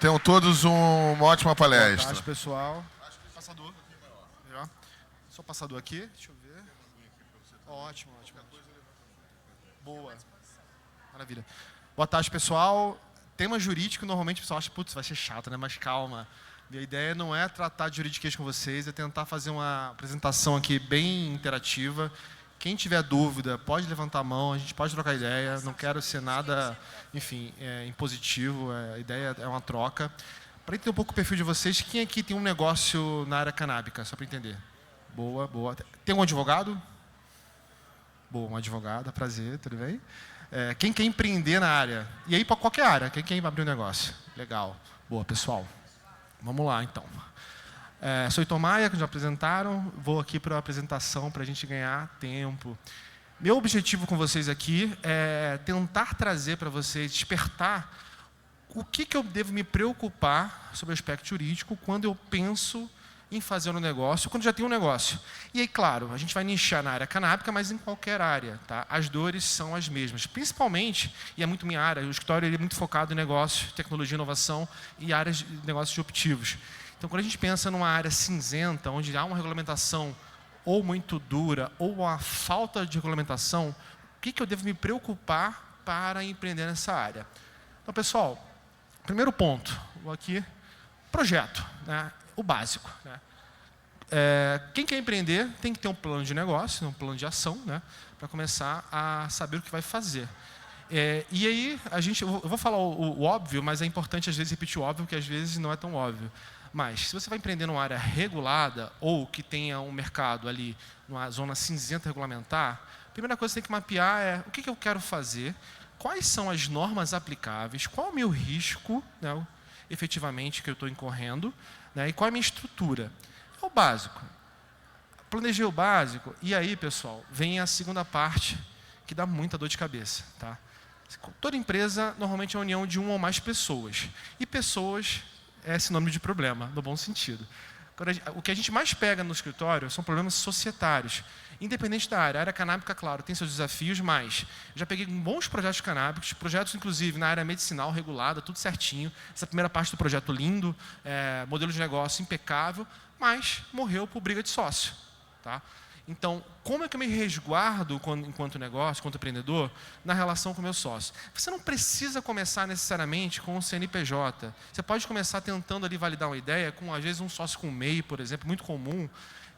Tenham todos uma ótima palestra. Boa tarde, pessoal. Passador. Só passador aqui. Deixa eu ver. Ótimo, ótimo. Boa. Maravilha. Boa tarde, pessoal. Tema jurídico, normalmente o pessoal acha, putz, vai ser chato, né? Mas calma. Minha ideia não é tratar de juridiquês com vocês, é tentar fazer uma apresentação aqui bem interativa. Quem tiver dúvida, pode levantar a mão, a gente pode trocar ideia. Não quero ser nada, enfim, impositivo. A ideia é uma troca. Para entender um pouco o perfil de vocês, quem aqui tem um negócio na área canábica? Só para entender. Boa, boa. Tem um advogado? Boa, uma advogada, prazer, tudo bem? Quem quer empreender na área? E aí, para qualquer área, quem quer abrir um negócio? Legal. Boa, pessoal. Vamos lá, então. Sou Heitor Maia, que já apresentaram. Vou aqui para a apresentação para a gente ganhar tempo. Meu objetivo com vocês aqui é tentar trazer para vocês, despertar o que eu devo me preocupar sobre o aspecto jurídico quando eu penso em fazer um negócio, quando já tenho um negócio. E aí, claro, a gente vai nichar na área canábica, mas em qualquer área. Tá? As dores são as mesmas. Principalmente, e é muito minha área, o escritório ele é muito focado em negócio, tecnologia e inovação e áreas de negócios disruptivos. Então, quando a gente pensa numa área cinzenta, onde há uma regulamentação ou muito dura, ou uma falta de regulamentação, o que eu devo me preocupar para empreender nessa área? Então, pessoal, primeiro ponto, vou aqui, projeto, né? O básico. Né? Quem quer empreender tem que ter um plano de negócio, um plano de ação, né? Para começar a saber o que vai fazer. E aí, eu vou falar o óbvio, mas é importante às vezes repetir o óbvio, porque às vezes não é tão óbvio. Mas, se você vai empreender numa área regulada ou que tenha um mercado ali, numa zona cinzenta regulamentar, a primeira coisa que você tem que mapear é o que eu quero fazer, quais são as normas aplicáveis, qual é o meu risco, né, efetivamente, que eu estou incorrendo, né, e qual é a minha estrutura. É o básico. Planejei o básico, e aí, pessoal, vem a segunda parte, que dá muita dor de cabeça. Tá? Toda empresa, normalmente, é a união de uma ou mais pessoas. E pessoas é sinônimo de problema, no bom sentido. O que a gente mais pega no escritório são problemas societários, independente da área. A área canábica, claro, tem seus desafios, mas eu já peguei bons projetos canábicos, projetos, inclusive, na área medicinal, regulada, tudo certinho. Essa primeira parte do projeto lindo, modelo de negócio impecável, mas morreu por briga de sócio. Tá? Então, como é que eu me resguardo enquanto negócio, enquanto empreendedor, na relação com o meu sócio? Você não precisa começar necessariamente com o CNPJ. Você pode começar tentando ali validar uma ideia com, às vezes, um sócio com MEI, por exemplo, muito comum.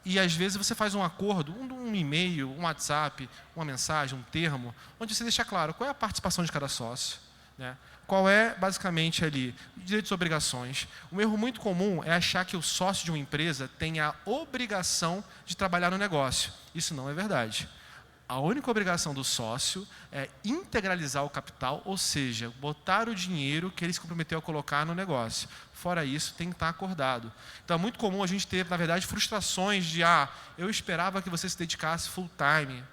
E, às vezes, você faz um acordo, um e-mail, um WhatsApp, uma mensagem, um termo, onde você deixa claro qual é a participação de cada sócio. Né? Qual é, basicamente, ali, direitos e obrigações. Um erro muito comum é achar que o sócio de uma empresa tem a obrigação de trabalhar no negócio. Isso não é verdade. A única obrigação do sócio é integralizar o capital, ou seja, botar o dinheiro que ele se comprometeu a colocar no negócio. Fora isso, tem que estar acordado. Então, é muito comum a gente ter, na verdade, frustrações de eu esperava que você se dedicasse full time,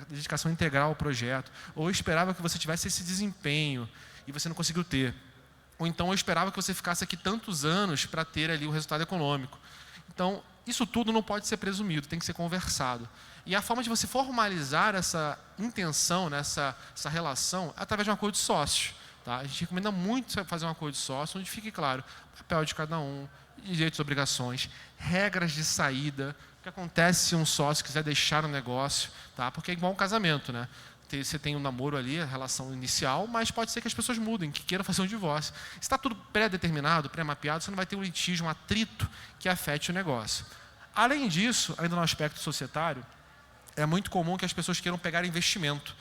dedicação integral ao projeto, ou eu esperava que você tivesse esse desempenho e você não conseguiu ter. Ou então eu esperava que você ficasse aqui tantos anos para ter ali o resultado econômico. Então, isso tudo não pode ser presumido, tem que ser conversado. E a forma de você formalizar essa intenção, né, essa relação, é através de um acordo de sócios. Tá? A gente recomenda muito fazer um acordo de sócios, onde fique claro o papel de cada um, direitos e obrigações, regras de saída, o que acontece se um sócio quiser deixar o negócio, tá? Porque é igual um casamento, né? Você tem um namoro ali, a relação inicial, mas pode ser que as pessoas mudem, que queiram fazer um divórcio. Se está tudo pré-determinado, pré-mapeado, você não vai ter um litígio, um atrito que afete o negócio. Além disso, ainda no aspecto societário, é muito comum que as pessoas queiram pegar investimento,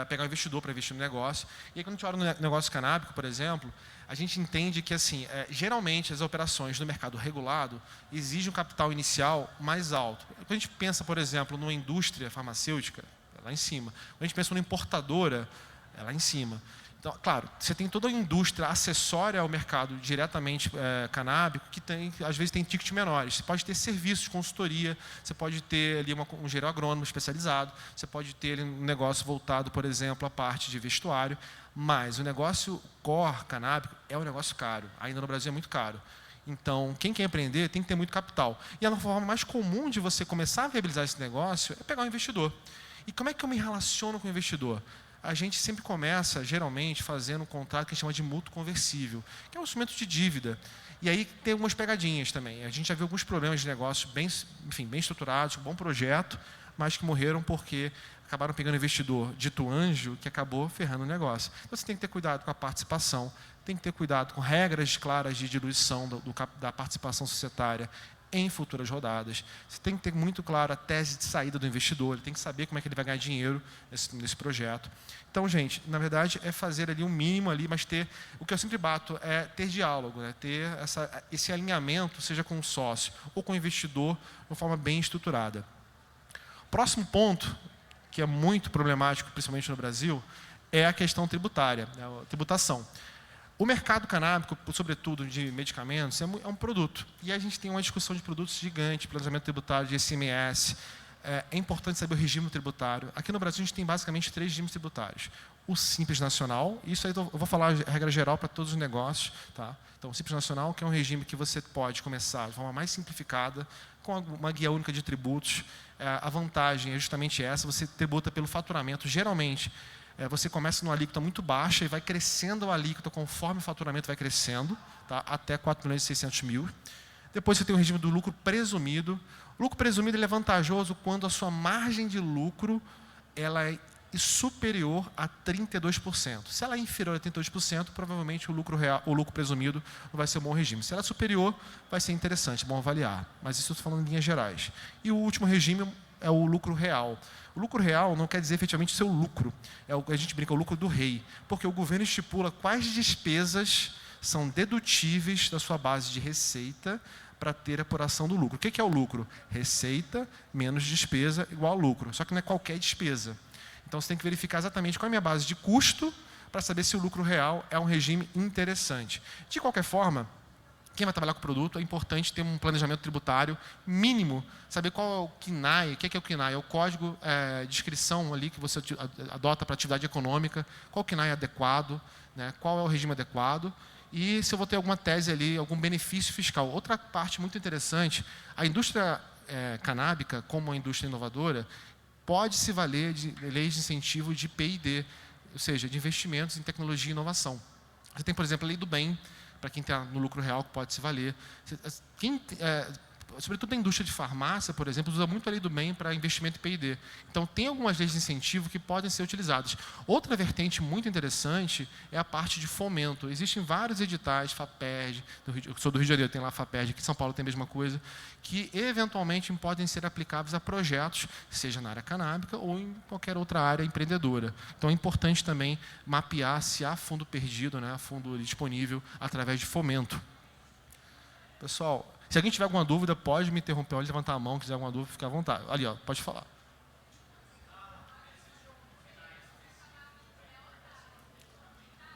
pegar um investidor para investir no negócio. E aí, quando a gente olha no negócio canábico, por exemplo, a gente entende que, assim, geralmente, as operações no mercado regulado exigem um capital inicial mais alto. Quando a gente pensa, por exemplo, numa indústria farmacêutica, lá em cima. Quando a gente pensa numa importadora, é lá em cima. Então, claro, você tem toda a indústria acessória ao mercado diretamente canábico, que às vezes tem tickets menores. Você pode ter serviços de consultoria, você pode ter ali um engenheiro agrônomo especializado, você pode ter ali um negócio voltado, por exemplo, à parte de vestuário, mas o negócio core canábico é um negócio caro. Ainda no Brasil é muito caro. Então, quem quer empreender tem que ter muito capital. E a forma mais comum de você começar a viabilizar esse negócio é pegar um investidor. E como é que eu me relaciono com o investidor? a gente sempre começa, geralmente, fazendo um contrato que a gente chama de mútuo conversível, que é um instrumento de dívida. E aí tem algumas pegadinhas também. A gente já viu alguns problemas de negócio bem estruturados, um bom projeto, mas que morreram porque acabaram pegando investidor dito anjo, que acabou ferrando o negócio. Então, você tem que ter cuidado com a participação, tem que ter cuidado com regras claras de diluição da participação societária em futuras rodadas. Você tem que ter muito claro a tese de saída do investidor, ele tem que saber como é que ele vai ganhar dinheiro nesse projeto. Então, gente, na verdade, é fazer ali um mínimo ali, mas o que eu sempre bato é ter diálogo, né? Ter esse alinhamento, seja com o sócio ou com o investidor, de uma forma bem estruturada. Próximo ponto, que é muito problemático, principalmente no Brasil, é a questão tributária, a tributação. O mercado canábico, sobretudo de medicamentos, é um produto. E a gente tem uma discussão de produtos gigante, planejamento tributário, de ICMS. É importante saber o regime tributário. Aqui no Brasil, a gente tem basicamente 3 regimes tributários. O Simples Nacional, isso aí eu vou falar a regra geral para todos os negócios. Tá? Então, o Simples Nacional, que é um regime que você pode começar de forma mais simplificada, com uma guia única de tributos. A vantagem é justamente essa, você tributa pelo faturamento. Geralmente, você começa numa alíquota muito baixa e vai crescendo a alíquota conforme o faturamento vai crescendo, tá? Até 4.600.000. Depois você tem o regime do lucro presumido. O lucro presumido ele é vantajoso quando a sua margem de lucro ela é superior a 32%. Se ela é inferior a 32%, provavelmente o lucro real, o lucro presumido não vai ser um bom regime. Se ela é superior, vai ser interessante, bom avaliar. Mas isso eu estou falando em linhas gerais. E o último regime é o lucro real. O lucro real não quer dizer efetivamente o seu lucro. A gente brinca, o lucro do rei. Porque o governo estipula quais despesas são dedutíveis da sua base de receita para ter a apuração do lucro. O que é o lucro? Receita menos despesa igual a lucro. Só que não é qualquer despesa. Então, você tem que verificar exatamente qual é a minha base de custo para saber se o lucro real é um regime interessante. De qualquer forma, quem vai trabalhar com o produto, é importante ter um planejamento tributário mínimo, saber qual é o CNAE. O que é o CNAE? É o código de inscrição ali que você adota para atividade econômica, qual o CNAE é adequado, né? Qual é o regime adequado, e se eu vou ter alguma tese ali, algum benefício fiscal. Outra parte muito interessante, a indústria canábica, como a indústria inovadora, pode se valer de leis de incentivo de P&D, ou seja, de investimentos em tecnologia e inovação. Você tem, por exemplo, a lei do bem, para quem está no lucro real, que pode se valer. Sobretudo a indústria de farmácia, por exemplo, usa muito a lei do bem para investimento em P&D. Então, tem algumas leis de incentivo que podem ser utilizadas. Outra vertente muito interessante é a parte de fomento. Existem vários editais, FAPERJ, eu sou do Rio de Janeiro, tem lá a FAPERJ, aqui em São Paulo tem a mesma coisa, que eventualmente podem ser aplicáveis a projetos, seja na área canábica ou em qualquer outra área empreendedora. Então, é importante também mapear se há fundo perdido, né, fundo disponível através de fomento. Pessoal, se alguém tiver alguma dúvida, pode me interromper, pode levantar a mão, quiser alguma dúvida, fica à vontade. Ali, ó, pode falar.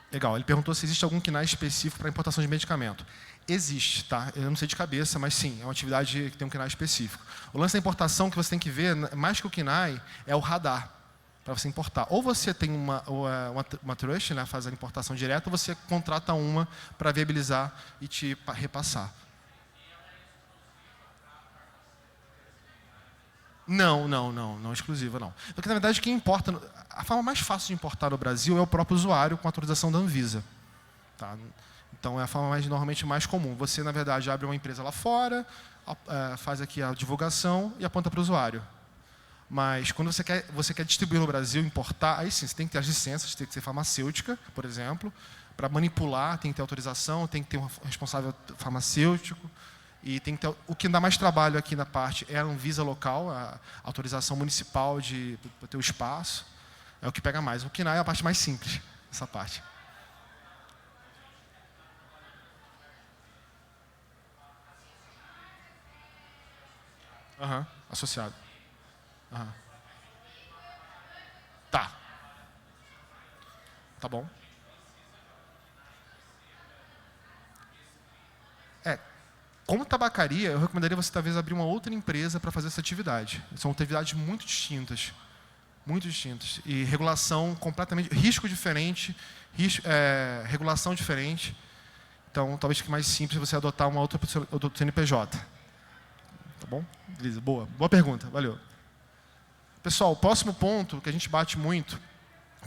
Legal, ele perguntou se existe algum CNAE específico para importação de medicamento. Existe, tá? Eu não sei de cabeça, mas sim, é uma atividade que tem um CNAE específico. O lance da importação que você tem que ver, mais que o CNAE, é o radar, para você importar. Ou você tem uma trust, né, faz a importação direta, ou você contrata uma para viabilizar e te repassar. Não exclusiva, não. Porque, na verdade, quem importa... A forma mais fácil de importar no Brasil é o próprio usuário com autorização da Anvisa. Tá? Então, é a forma normalmente mais comum. Você, na verdade, abre uma empresa lá fora, faz aqui a divulgação e aponta para o usuário. Mas, quando você quer distribuir no Brasil, importar, aí sim, você tem que ter as licenças, tem que ser farmacêutica, por exemplo. Para manipular, tem que ter autorização, tem que ter um responsável farmacêutico. E tem que ter, o que dá mais trabalho aqui na parte é a Anvisa local, a autorização municipal para ter o espaço. É o que pega mais. O CNAE é a parte mais simples, essa parte. Associado. Tá. Tá bom. Como tabacaria, eu recomendaria você talvez abrir uma outra empresa para fazer essa atividade. São atividades muito distintas. Muito distintas. E regulação completamente... Risco diferente, regulação diferente. Então, talvez fique mais simples você adotar uma outra CNPJ. Tá bom? Beleza, boa. Boa pergunta, valeu. Pessoal, o próximo ponto que a gente bate muito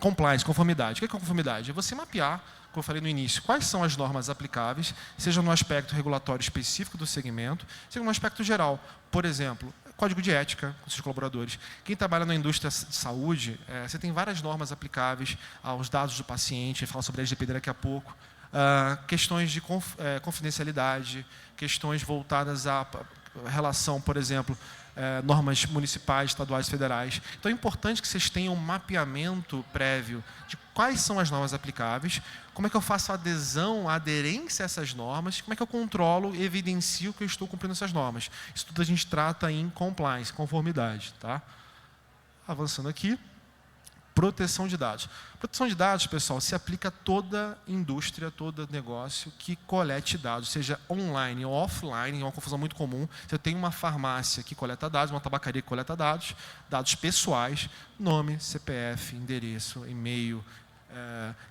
Compliance, conformidade. O que é conformidade? É você mapear, como eu falei no início, quais são as normas aplicáveis, seja no aspecto regulatório específico do segmento, seja no aspecto geral. Por exemplo, código de ética com seus colaboradores. Quem trabalha na indústria de saúde, você tem várias normas aplicáveis aos dados do paciente, fala sobre a LGPD daqui a pouco, questões de confidencialidade, questões voltadas à relação, por exemplo, normas municipais, estaduais, federais. Então é importante que vocês tenham um mapeamento prévio de quais são as normas aplicáveis, como é que eu faço a adesão, a aderência a essas normas, como é que eu controlo e evidencio que eu estou cumprindo essas normas. Isso tudo a gente trata em compliance, conformidade. Tá? Avançando aqui. Proteção de dados. Proteção de dados, pessoal, se aplica a toda indústria, todo negócio que colete dados, seja online ou offline, é uma confusão muito comum. Você tem uma farmácia que coleta dados, uma tabacaria que coleta dados, dados pessoais, nome, CPF, endereço, e-mail,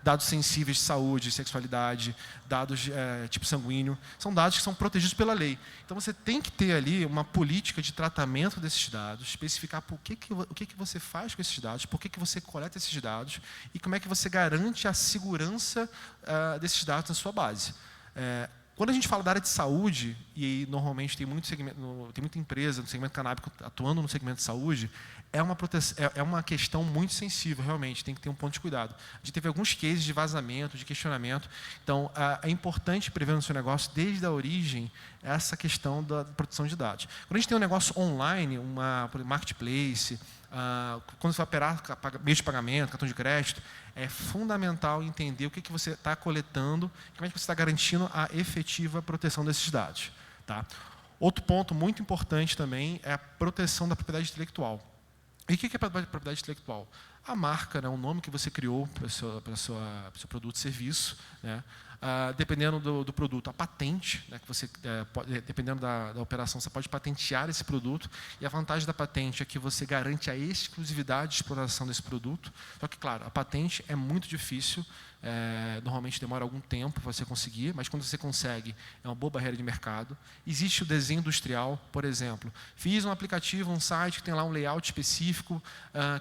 dados sensíveis de saúde, sexualidade, dados tipo sanguíneo, são dados que são protegidos pela lei. Então, você tem que ter ali uma política de tratamento desses dados, especificar o que você faz com esses dados, por que você coleta esses dados e como é que você garante a segurança desses dados na sua base. Quando a gente fala da área de saúde, e normalmente tem muita empresa no segmento canábico atuando no segmento de saúde, é uma questão muito sensível, realmente, tem que ter um ponto de cuidado. A gente teve alguns cases de vazamento, de questionamento, então é importante prever no seu negócio, desde a origem, essa questão da proteção de dados. Quando a gente tem um negócio online, por exemplo, marketplace, quando você vai operar meio de pagamento, cartão de crédito, é fundamental entender o que você está coletando, como é que você está garantindo a efetiva proteção desses dados. Tá? Outro ponto muito importante também é a proteção da propriedade intelectual. E o que é propriedade intelectual? A marca, né, o nome que você criou para o seu produto ou serviço, né, dependendo do produto, a patente, né, que você, dependendo da operação, você pode patentear esse produto, e a vantagem da patente é que você garante a exclusividade de exploração desse produto. Só que, claro, a patente é muito difícil, normalmente demora algum tempo para você conseguir, mas quando você consegue, é uma boa barreira de mercado. Existe o desenho industrial, por exemplo. Fiz um aplicativo, um site que tem lá um layout específico,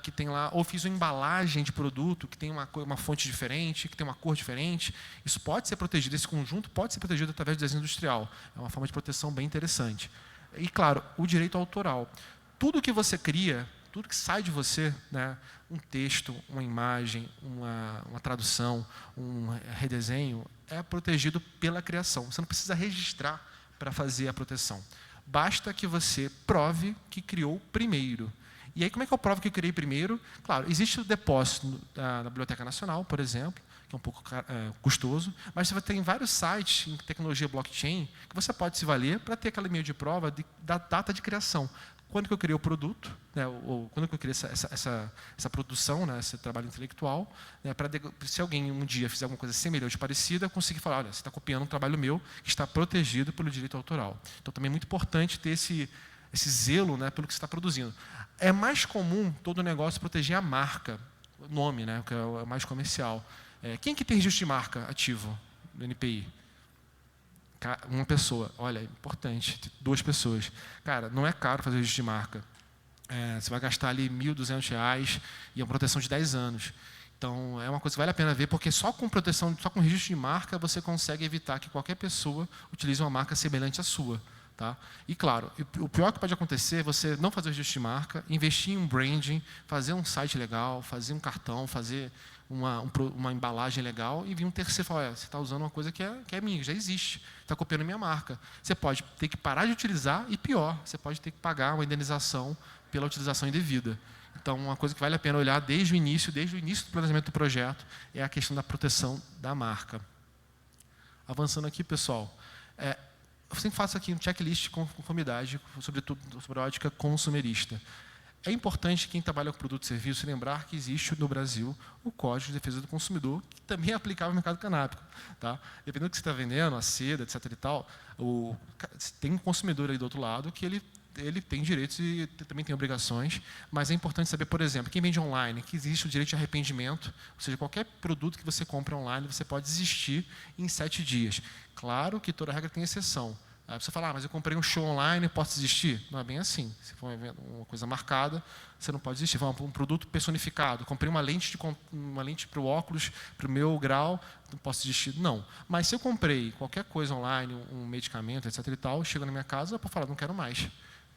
que tem lá, ou fiz uma embalagem de produto que tem uma fonte diferente, que tem uma cor diferente. Isso pode ser protegido, esse conjunto pode ser protegido através do desenho industrial. É uma forma de proteção bem interessante. E, claro, o direito autoral. Tudo que você cria, tudo que sai de você, né, um texto, uma imagem, uma tradução, um redesenho, é protegido pela criação. Você não precisa registrar para fazer a proteção. Basta que você prove que criou primeiro. E aí, como é que eu provo que eu criei primeiro? Claro, existe o depósito na Biblioteca Nacional, por exemplo, que é um pouco custoso, mas você tem vários sites em tecnologia blockchain que você pode se valer para ter aquele meio de prova da data de criação. Quando que eu criei o produto, né, ou quando que eu criei essa produção, né, esse trabalho intelectual, né, para se alguém um dia fizer alguma coisa semelhante, parecida, conseguir falar, olha, você está copiando um trabalho meu que está protegido pelo direito autoral. Então, também é muito importante ter esse zelo, né, pelo que você está produzindo. É mais comum todo negócio proteger a marca, o nome, né, que é o mais comercial. Quem que tem registro de marca ativo no NPI? Uma pessoa. Olha, é importante. 2 pessoas. Cara, não é caro fazer registro de marca. Você vai gastar ali R$ 1.200 e é uma proteção de 10 anos. Então, é uma coisa que vale a pena ver, porque só com proteção, só com registro de marca, você consegue evitar que qualquer pessoa utilize uma marca semelhante à sua. Tá? E, claro, o pior que pode acontecer é você não fazer o registro de marca, investir em um branding, fazer um site legal, fazer um cartão, fazer uma embalagem legal e vir um terceiro e falar, você está usando uma coisa que é minha, que já existe, está copiando minha marca. Você pode ter que parar de utilizar e, pior, você pode ter que pagar uma indenização pela utilização indevida. Então, uma coisa que vale a pena olhar desde o início do planejamento do projeto, é a questão da proteção da marca. Avançando aqui, pessoal. Eu sempre faço aqui um checklist de conformidade, sobretudo sobre a ótica consumerista. É importante quem trabalha com produto e serviço lembrar que existe no Brasil o Código de Defesa do Consumidor, que também é aplicável no mercado canábico. Tá? Dependendo do que você está vendendo, a seda, etc. e tal, tem um consumidor aí do outro lado que ele tem direitos e também tem obrigações, mas é importante saber, por exemplo, quem vende online, que existe o direito de arrependimento, ou seja, qualquer produto que você compra online, você pode desistir em 7 dias. Claro que toda regra tem exceção. Aí você fala, mas eu comprei um show online, posso desistir? Não é bem assim. Se for uma coisa marcada, você não pode desistir. Um produto personificado. Comprei uma lente para o óculos, para o meu grau, não posso desistir? Não. Mas se eu comprei qualquer coisa online, um medicamento, etc. e tal, chego na minha casa, eu posso falar, não quero mais.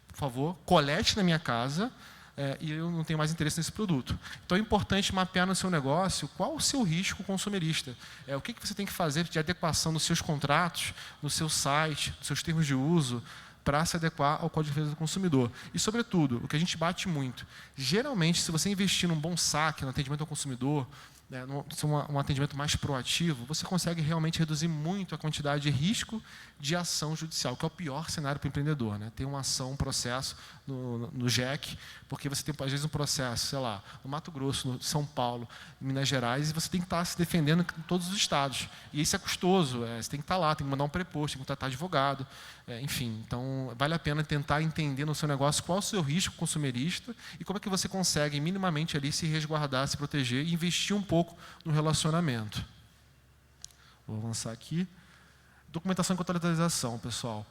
Por favor, colete na minha casa, e eu não tenho mais interesse nesse produto. Então é importante mapear no seu negócio qual o seu risco consumerista. O que você tem que fazer de adequação nos seus contratos, no seu site, nos seus termos de uso, para se adequar ao Código de Defesa do Consumidor. E, sobretudo, o que a gente bate muito, geralmente, se você investir num bom saque, no atendimento ao consumidor, um atendimento mais proativo, você consegue realmente reduzir muito a quantidade de risco de ação judicial, que é o pior cenário para o empreendedor. Ter uma ação, um processo no JEC, porque você tem, às vezes, um processo, sei lá, no Mato Grosso, no São Paulo, em Minas Gerais, e você tem que estar se defendendo em todos os estados. E isso é custoso, você tem que estar lá, tem que mandar um preposto, tem que contratar advogado, enfim. Então, vale a pena tentar entender no seu negócio qual é o seu risco consumerista e como é que você consegue minimamente ali se resguardar, se proteger e investir um pouco no relacionamento. Vou avançar aqui. Documentação e contratualização, pessoal.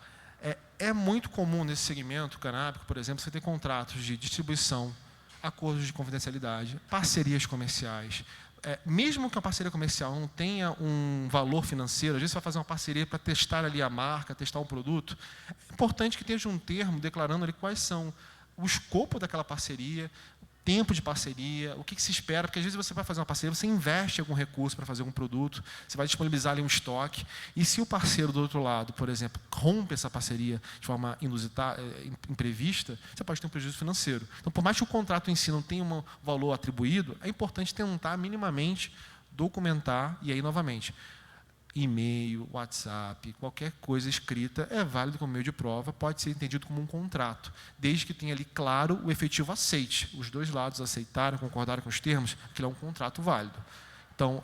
É muito comum nesse segmento canábico, por exemplo, você ter contratos de distribuição, acordos de confidencialidade, parcerias comerciais. Mesmo que a parceria comercial não tenha um valor financeiro, às vezes você vai fazer uma parceria para testar ali a marca, testar um produto, é importante que esteja um termo declarando ali quais são o escopo daquela parceria, tempo de parceria, o que se espera, porque às vezes você vai fazer uma parceria, você investe algum recurso para fazer algum produto, você vai disponibilizar ali um estoque, e se o parceiro do outro lado, por exemplo, rompe essa parceria de forma inusitada, imprevista, você pode ter um prejuízo financeiro. Então, por mais que o contrato em si não tenha um valor atribuído, é importante tentar minimamente documentar, e aí, novamente, e-mail, WhatsApp, qualquer coisa escrita é válido como meio de prova, pode ser entendido como um contrato, desde que tenha ali claro o efetivo aceite. Os dois lados aceitaram, concordaram com os termos, aquilo é um contrato válido. Então,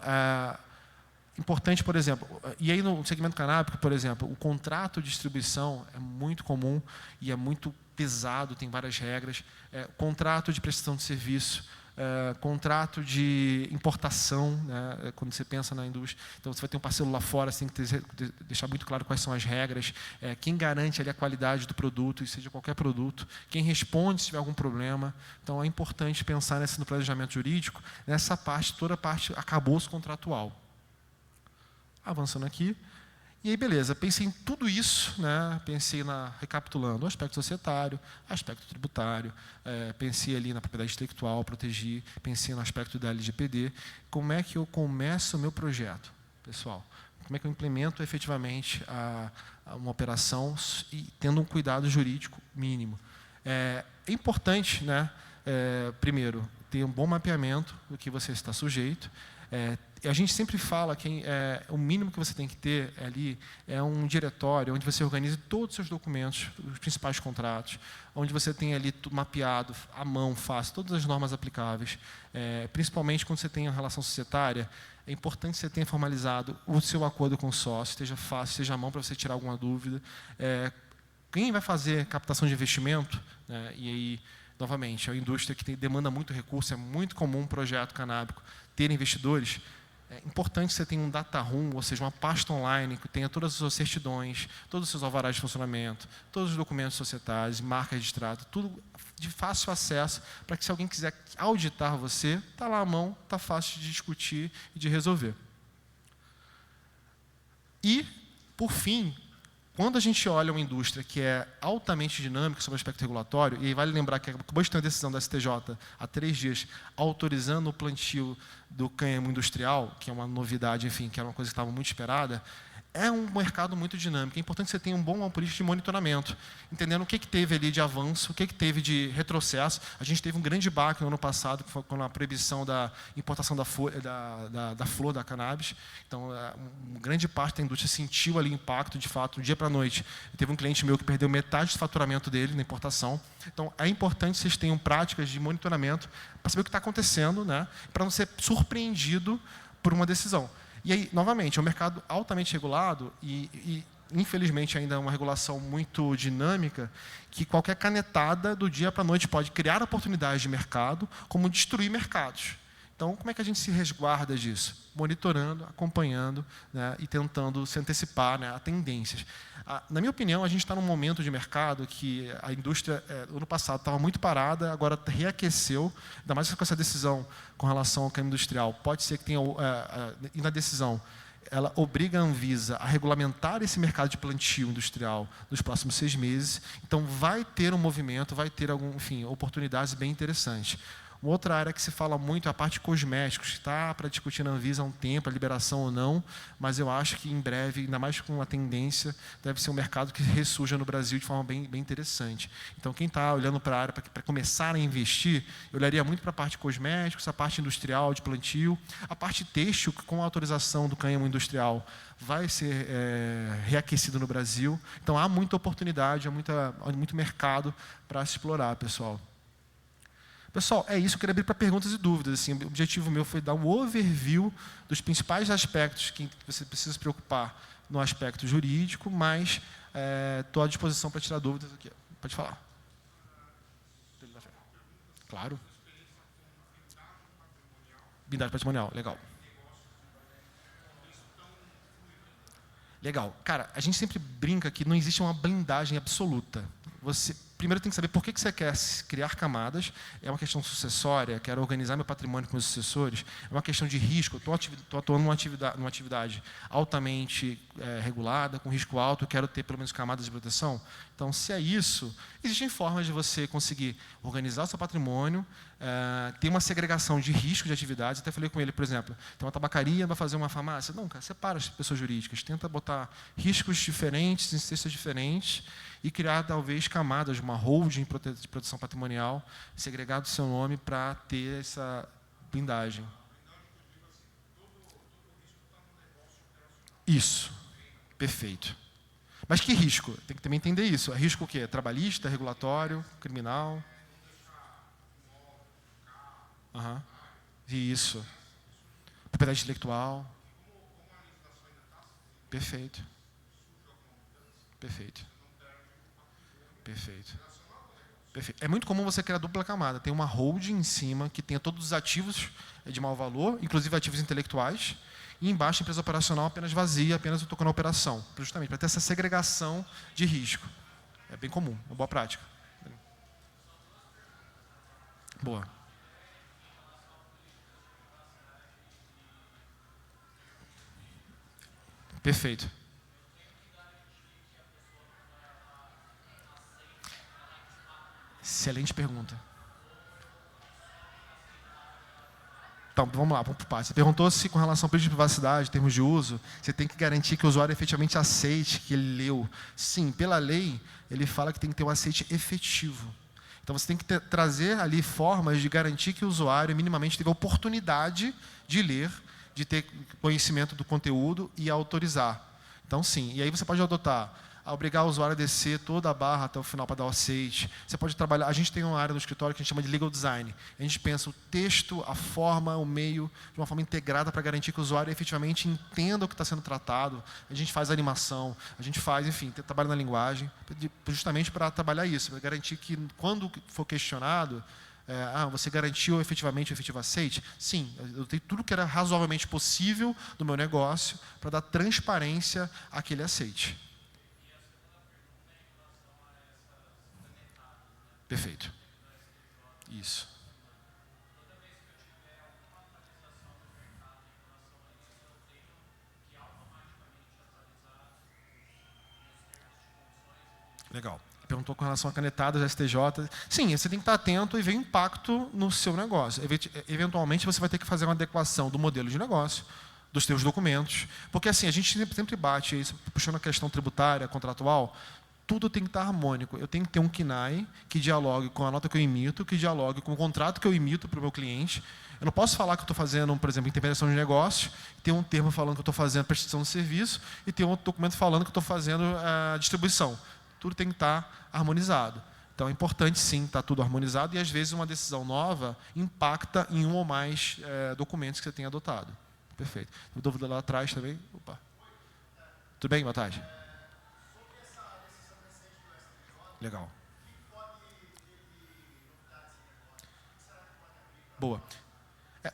importante, por exemplo, e aí no segmento canábico, por exemplo, o contrato de distribuição é muito comum e é muito pesado, tem várias regras. Contrato de prestação de serviço, contrato de importação, quando você pensa na indústria. Então, você vai ter um parceiro lá fora, você tem que deixar muito claro quais são as regras, quem garante ali a qualidade do produto, e seja qualquer produto, quem responde se tiver algum problema. Então, é importante pensar no planejamento jurídico, nessa parte, toda a parte acabouço contratual. Avançando aqui. E aí, beleza, pensei em tudo isso, pensei recapitulando o aspecto societário, aspecto tributário, pensei ali na propriedade intelectual, proteger, pensei no aspecto da LGPD. Como é que eu começo o meu projeto, pessoal? Como é que eu implemento efetivamente uma operação e tendo um cuidado jurídico mínimo? É importante, primeiro, ter um bom mapeamento do que você está sujeito. A gente sempre fala que o mínimo que você tem que ter ali é um diretório onde você organize todos os seus documentos, os principais contratos, onde você tem ali tudo mapeado, à mão, fácil, todas as normas aplicáveis. Principalmente quando você tem a relação societária, é importante que você tenha formalizado o seu acordo com o sócio, esteja fácil, esteja à mão para você tirar alguma dúvida. Quem vai fazer captação de investimento, e aí, novamente, é uma indústria que demanda muito recurso, é muito comum um projeto canábico ter investidores. É importante que você tenha um data room, ou seja, uma pasta online que tenha todas as suas certidões, todos os seus alvarás de funcionamento, todos os documentos societários, marca registrada, tudo de fácil acesso, para que se alguém quiser auditar você, está lá à mão, está fácil de discutir e de resolver. E, por fim, quando a gente olha uma indústria que é altamente dinâmica sobre o aspecto regulatório, e aí vale lembrar que acabou de ter uma decisão da STJ há 3 dias autorizando o plantio do cânhamo industrial, que é uma novidade, enfim, que era uma coisa que estava muito esperada, é um mercado muito dinâmico. É importante que você tenha um bom política de monitoramento, entendendo o que teve ali de avanço, o que teve de retrocesso. A gente teve um grande baque no ano passado, que foi com a proibição da importação da flor da cannabis. Então, uma grande parte da indústria sentiu ali o impacto, de fato, do dia para a noite. Teve um cliente meu que perdeu metade do faturamento dele na importação. Então, é importante que vocês tenham práticas de monitoramento para saber o que está acontecendo, para não ser surpreendido por uma decisão. E aí, novamente, é um mercado altamente regulado e infelizmente, ainda é uma regulação muito dinâmica, que qualquer canetada do dia para a noite pode criar oportunidades de mercado, como destruir mercados. Então, como é que a gente se resguarda disso? Monitorando, acompanhando, né, e tentando se antecipar, né, a tendências. Na minha opinião, a gente está num momento de mercado que a indústria, ano passado, estava muito parada, agora reaqueceu, ainda mais com essa decisão com relação ao câmbio industrial. Pode ser que tenha, e na decisão, ela obriga a Anvisa a regulamentar esse mercado de plantio industrial nos próximos 6 meses. Então, vai ter um movimento, vai ter oportunidades bem interessantes. Uma outra área que se fala muito é a parte de cosméticos. Está para discutir na Anvisa há um tempo, a liberação ou não, mas eu acho que em breve, ainda mais com a tendência, deve ser um mercado que ressurja no Brasil de forma bem interessante. Então, quem está olhando para a área para começar a investir, eu olharia muito para a parte de cosméticos, a parte industrial de plantio, a parte têxtil, que com a autorização do cânhamo industrial vai ser reaquecido no Brasil. Então, há muita oportunidade, há muito mercado para se explorar, pessoal. Pessoal, é isso. Eu queria abrir para perguntas e dúvidas. Assim, o objetivo meu foi dar um overview dos principais aspectos que você precisa se preocupar no aspecto jurídico, mas estou à disposição para tirar dúvidas aqui. Pode falar. Claro. Blindagem patrimonial, legal. Legal. Cara, a gente sempre brinca que não existe uma blindagem absoluta. Você primeiro tem que saber por que você quer criar camadas. É uma questão sucessória, quero organizar meu patrimônio com meus sucessores. É uma questão de risco. Estou atuando numa atividade altamente regulada, com risco alto, quero ter pelo menos camadas de proteção. Então, se é isso, existem formas de você conseguir organizar o seu patrimônio, ter uma segregação de risco de atividades. Até falei com ele, por exemplo, tem uma tabacaria, vai fazer uma farmácia. Não, cara, separa as pessoas jurídicas, tenta botar riscos diferentes, em cestas diferentes, e criar, talvez, camadas de uma holding de proteção patrimonial, segregar do seu nome para ter essa blindagem. Isso. Perfeito. Mas que risco? Tem que também entender isso. É risco o quê? Trabalhista, regulatório, criminal? Uhum. Isso. Propriedade intelectual. Perfeito. Perfeito. Perfeito. Perfeito. É muito comum você criar dupla camada. Tem uma holding em cima que tenha todos os ativos de mau valor, inclusive ativos intelectuais, e embaixo a empresa operacional apenas vazia, apenas eu tocando a operação, justamente para ter essa segregação de risco. É bem comum, uma boa prática. Boa. Perfeito. Excelente pergunta. Então, vamos lá, vamos para o passo. Você perguntou se, com relação ao período de privacidade, em termos de uso, você tem que garantir que o usuário efetivamente aceite que ele leu. Sim, pela lei, ele fala que tem que ter um aceite efetivo. Então, você tem que trazer ali formas de garantir que o usuário minimamente teve a oportunidade de ler, de ter conhecimento do conteúdo e autorizar. Então, sim. E aí você pode adotar a obrigar o usuário a descer toda a barra até o final para dar o aceite. Você pode trabalhar. A gente tem uma área no escritório que a gente chama de legal design. A gente pensa o texto, a forma, o meio, de uma forma integrada para garantir que o usuário efetivamente entenda o que está sendo tratado. A gente faz animação, a gente faz, enfim, trabalha na linguagem, justamente para trabalhar isso, para garantir que, quando for questionado, você garantiu efetivamente o efetivo aceite? Sim, eu dei tudo que era razoavelmente possível do meu negócio para dar transparência àquele aceite. Perfeito. Isso. Legal. Perguntou com relação a canetadas, STJ. Sim, você tem que estar atento e ver o impacto no seu negócio. Eventualmente, você vai ter que fazer uma adequação do modelo de negócio, dos seus documentos. Porque, assim, a gente sempre bate isso, puxando a questão tributária, contratual, tudo tem que estar harmônico. Eu tenho que ter um KNAI que dialogue com a nota que eu emito, que dialogue com o contrato que eu emito para o meu cliente. Eu não posso falar que eu estou fazendo, por exemplo, intermediação de negócio, ter um termo falando que eu estou fazendo prestação de serviço e ter um outro documento falando que eu estou fazendo a distribuição. Tudo tem que estar harmonizado. Então, é importante, sim, estar tudo harmonizado e, às vezes, uma decisão nova impacta em um ou mais documentos que você tem adotado. Perfeito. Dúvida lá atrás também? Opa. Tudo bem? Boa tarde. Legal. Boa.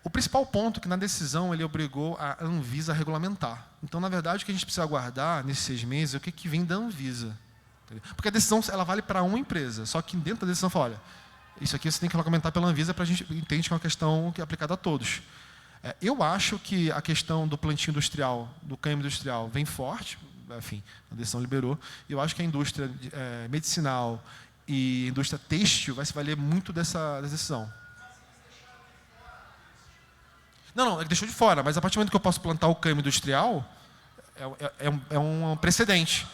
O principal ponto é que na decisão ele obrigou a Anvisa a regulamentar. Então, na verdade, o que a gente precisa aguardar nesses 6 meses é o que vem da Anvisa. Entendeu? Porque a decisão ela vale para uma empresa, só que dentro da decisão fala, olha, isso aqui você tem que regulamentar pela Anvisa para a gente entende que é uma questão que é aplicada a todos. Eu acho que a questão do plantio industrial, do cânhamo industrial, vem forte, enfim, a decisão liberou, e eu acho que a indústria medicinal e a indústria têxtil vai se valer muito dessa decisão. Não, ele deixou de fora, mas a partir do momento que eu posso plantar o cânhamo industrial, é um precedente.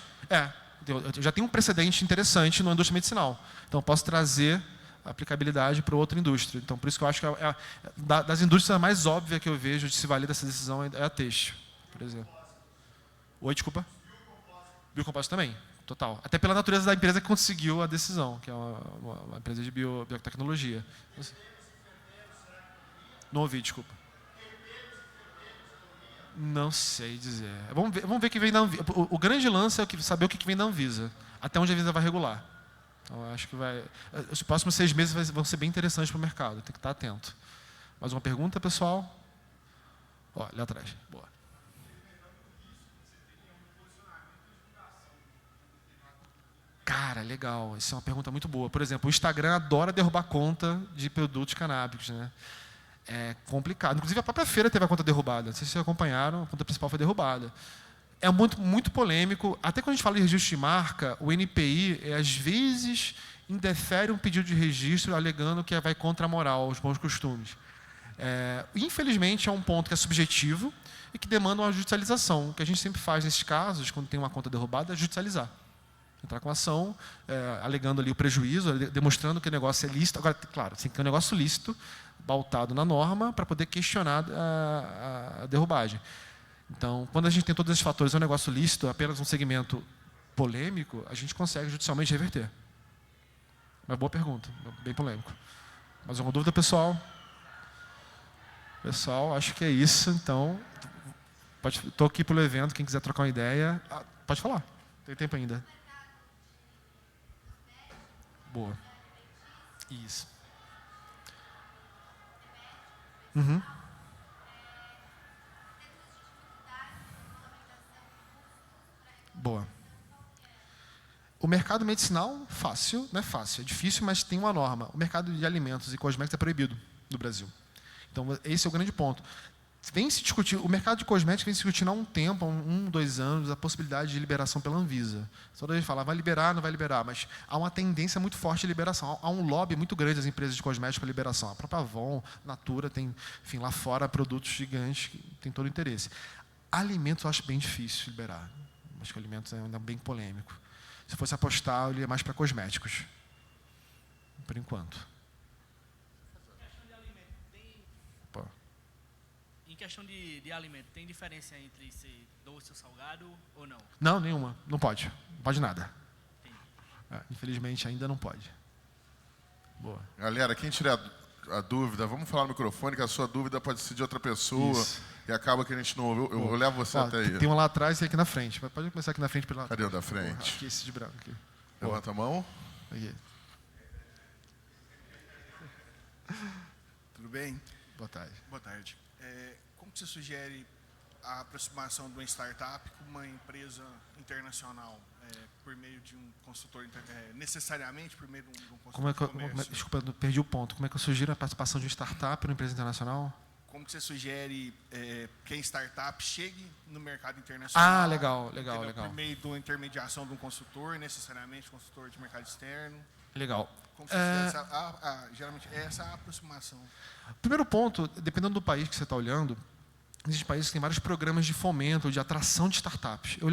Eu já tenho um precedente interessante na indústria medicinal. Então, eu posso trazer a aplicabilidade para outra indústria. Então, por isso que eu acho que das indústrias a mais óbvia que eu vejo de se valer dessa decisão é a têxtil, por exemplo. Oi, desculpa? Biocompósito também, total. Até pela natureza da empresa que conseguiu a decisão, que é uma empresa de biotecnologia. Não ouvi, desculpa. Não sei dizer. Vamos ver o que vem da Anvisa. O grande lance é saber o que vem da Anvisa. Até onde a Anvisa vai regular. Então, eu acho que os próximos 6 meses vão ser bem interessantes para o mercado. Tem que estar atento. Mais uma pergunta, pessoal? Ali atrás. Boa. Cara, legal. Essa é uma pergunta muito boa. Por exemplo, o Instagram adora derrubar conta de produtos canábicos, né? É complicado. Inclusive, a própria feira teve a conta derrubada. Não sei se vocês acompanharam, a conta principal foi derrubada. É muito, muito polêmico. Até quando a gente fala de registro de marca, o NPI, às vezes, indefere um pedido de registro alegando que vai contra a moral, os bons costumes. Infelizmente, é um ponto que é subjetivo e que demanda uma judicialização. O que a gente sempre faz nesses casos, quando tem uma conta derrubada, é judicializar. Entrar com ação, alegando ali o prejuízo, demonstrando que o negócio é lícito. Agora, claro, tem que ter um negócio lícito, pautado na norma, para poder questionar a derrubagem. Então, quando a gente tem todos esses fatores, é um negócio lícito, apenas um segmento polêmico, a gente consegue judicialmente reverter. Uma boa pergunta, bem polêmico. Mais alguma dúvida, pessoal? Pessoal, acho que é isso. Então, estou aqui pelo evento, quem quiser trocar uma ideia, pode falar, tem tempo ainda. Boa. Isso. Uhum. Boa. O mercado medicinal, fácil, não é fácil, é difícil, mas tem uma norma. O mercado de alimentos e cosméticos é proibido no Brasil. Então, esse é o grande ponto. Vem se discutir, o mercado de cosméticos vem se discutindo há um tempo, há 1, 2 anos, a possibilidade de liberação pela Anvisa. Toda vez fala, vai liberar, não vai liberar, mas há uma tendência muito forte de liberação. Há um lobby muito grande das empresas de cosméticos para liberação. A própria Avon, Natura, tem, enfim, lá fora produtos gigantes que tem todo o interesse. Alimentos eu acho bem difícil liberar. Acho que alimentos é ainda bem polêmico. Se fosse apostar, eu iria mais para cosméticos. Por enquanto. Em questão de alimento, tem diferença entre ser doce ou salgado ou não? Não, nenhuma. Não pode. Não pode nada. Infelizmente, ainda não pode. Boa. Galera, quem tiver a dúvida, vamos falar no microfone, que a sua dúvida pode ser de outra pessoa. Isso. E acaba que a gente não ouviu. Eu levo você até aí. Tem um lá atrás e aqui na frente. Pode começar aqui na frente. Cadê o da frente? Aqui, esse de branco. Aqui. Levanta a mão. Aqui. Tudo bem? Boa tarde. Boa tarde. Como que você sugere a aproximação de uma startup com uma empresa internacional por meio de um consultor, necessariamente por meio de um consultor de comércio? Desculpa, eu perdi o ponto. Como é que eu sugiro a participação de uma startup numa empresa internacional? Como que você sugere que a startup chegue no mercado internacional? Legal. Por meio da intermediação de um consultor, necessariamente consultor de mercado externo? Legal. Como você geralmente é essa aproximação? Primeiro ponto, dependendo do país que você está olhando, existem países que têm vários programas de fomento, de atração de startups. Eu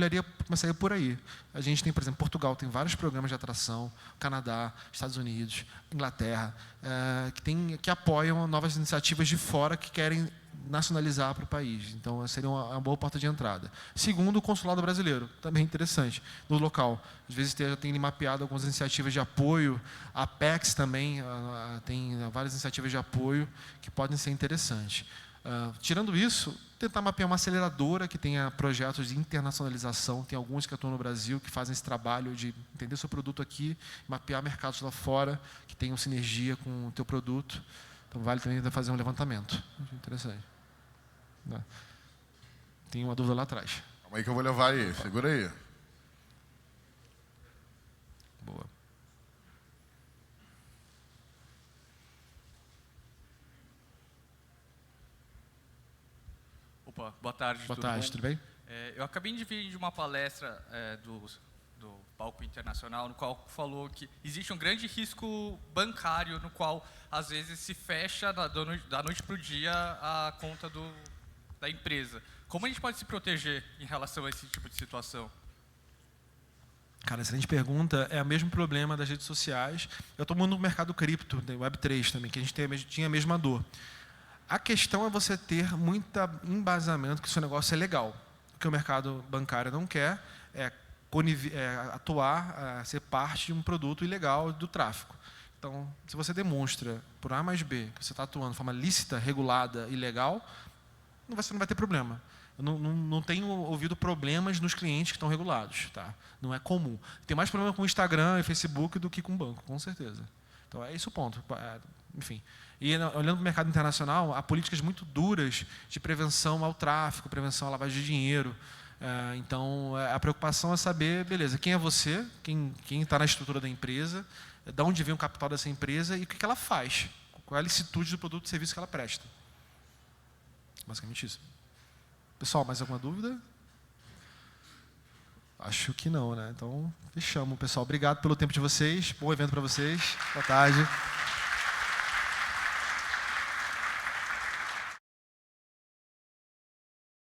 começaria por aí. A gente tem, por exemplo, Portugal tem vários programas de atração, Canadá, Estados Unidos, Inglaterra, que apoiam novas iniciativas de fora que querem nacionalizar para o país. Então, seria uma boa porta de entrada. Segundo, o consulado brasileiro, também interessante, no local. Às vezes tem mapeado algumas iniciativas de apoio, a Apex também tem várias iniciativas de apoio que podem ser interessantes. Tirando isso, tentar mapear uma aceleradora que tenha projetos de internacionalização. Tem alguns que atuam no Brasil que fazem esse trabalho de entender seu produto aqui, mapear mercados lá fora que tenham sinergia com o teu produto. Então, vale também fazer um levantamento. Interessante. Tem uma dúvida lá atrás. Calma aí que eu vou levar aí. Segura aí. Boa. Opa, boa tarde. Boa tarde, tudo bem? Eu acabei de vir de uma palestra do Palco Internacional, no qual falou que existe um grande risco bancário, no qual, às vezes, se fecha da noite para o dia a conta da empresa. Como a gente pode se proteger em relação a esse tipo de situação? Cara, excelente pergunta. É o mesmo problema das redes sociais. Eu estou no mercado cripto, Web3 também, que a gente tinha a mesma dor. A questão é você ter muito embasamento que o seu negócio é legal. O que o mercado bancário não quer é atuar, ser parte de um produto ilegal do tráfico. Então, se você demonstra, por A mais B, que você está atuando de forma lícita, regulada e legal, você não vai ter problema. Eu não tenho ouvido problemas nos clientes que estão regulados. Tá? Não é comum. Tem mais problema com o Instagram e Facebook do que com o banco, com certeza. Então, é esse o ponto. Enfim. E olhando para o mercado internacional, há políticas muito duras de prevenção ao tráfico, prevenção à lavagem de dinheiro. Então, a preocupação é saber, beleza, quem é você, quem está na estrutura da empresa, de onde vem o capital dessa empresa e o que ela faz, qual é a licitude do produto e serviço que ela presta. Basicamente isso. Pessoal, mais alguma dúvida? Acho que não, né? Então, fechamos, pessoal. Obrigado pelo tempo de vocês. Bom evento para vocês. Boa tarde.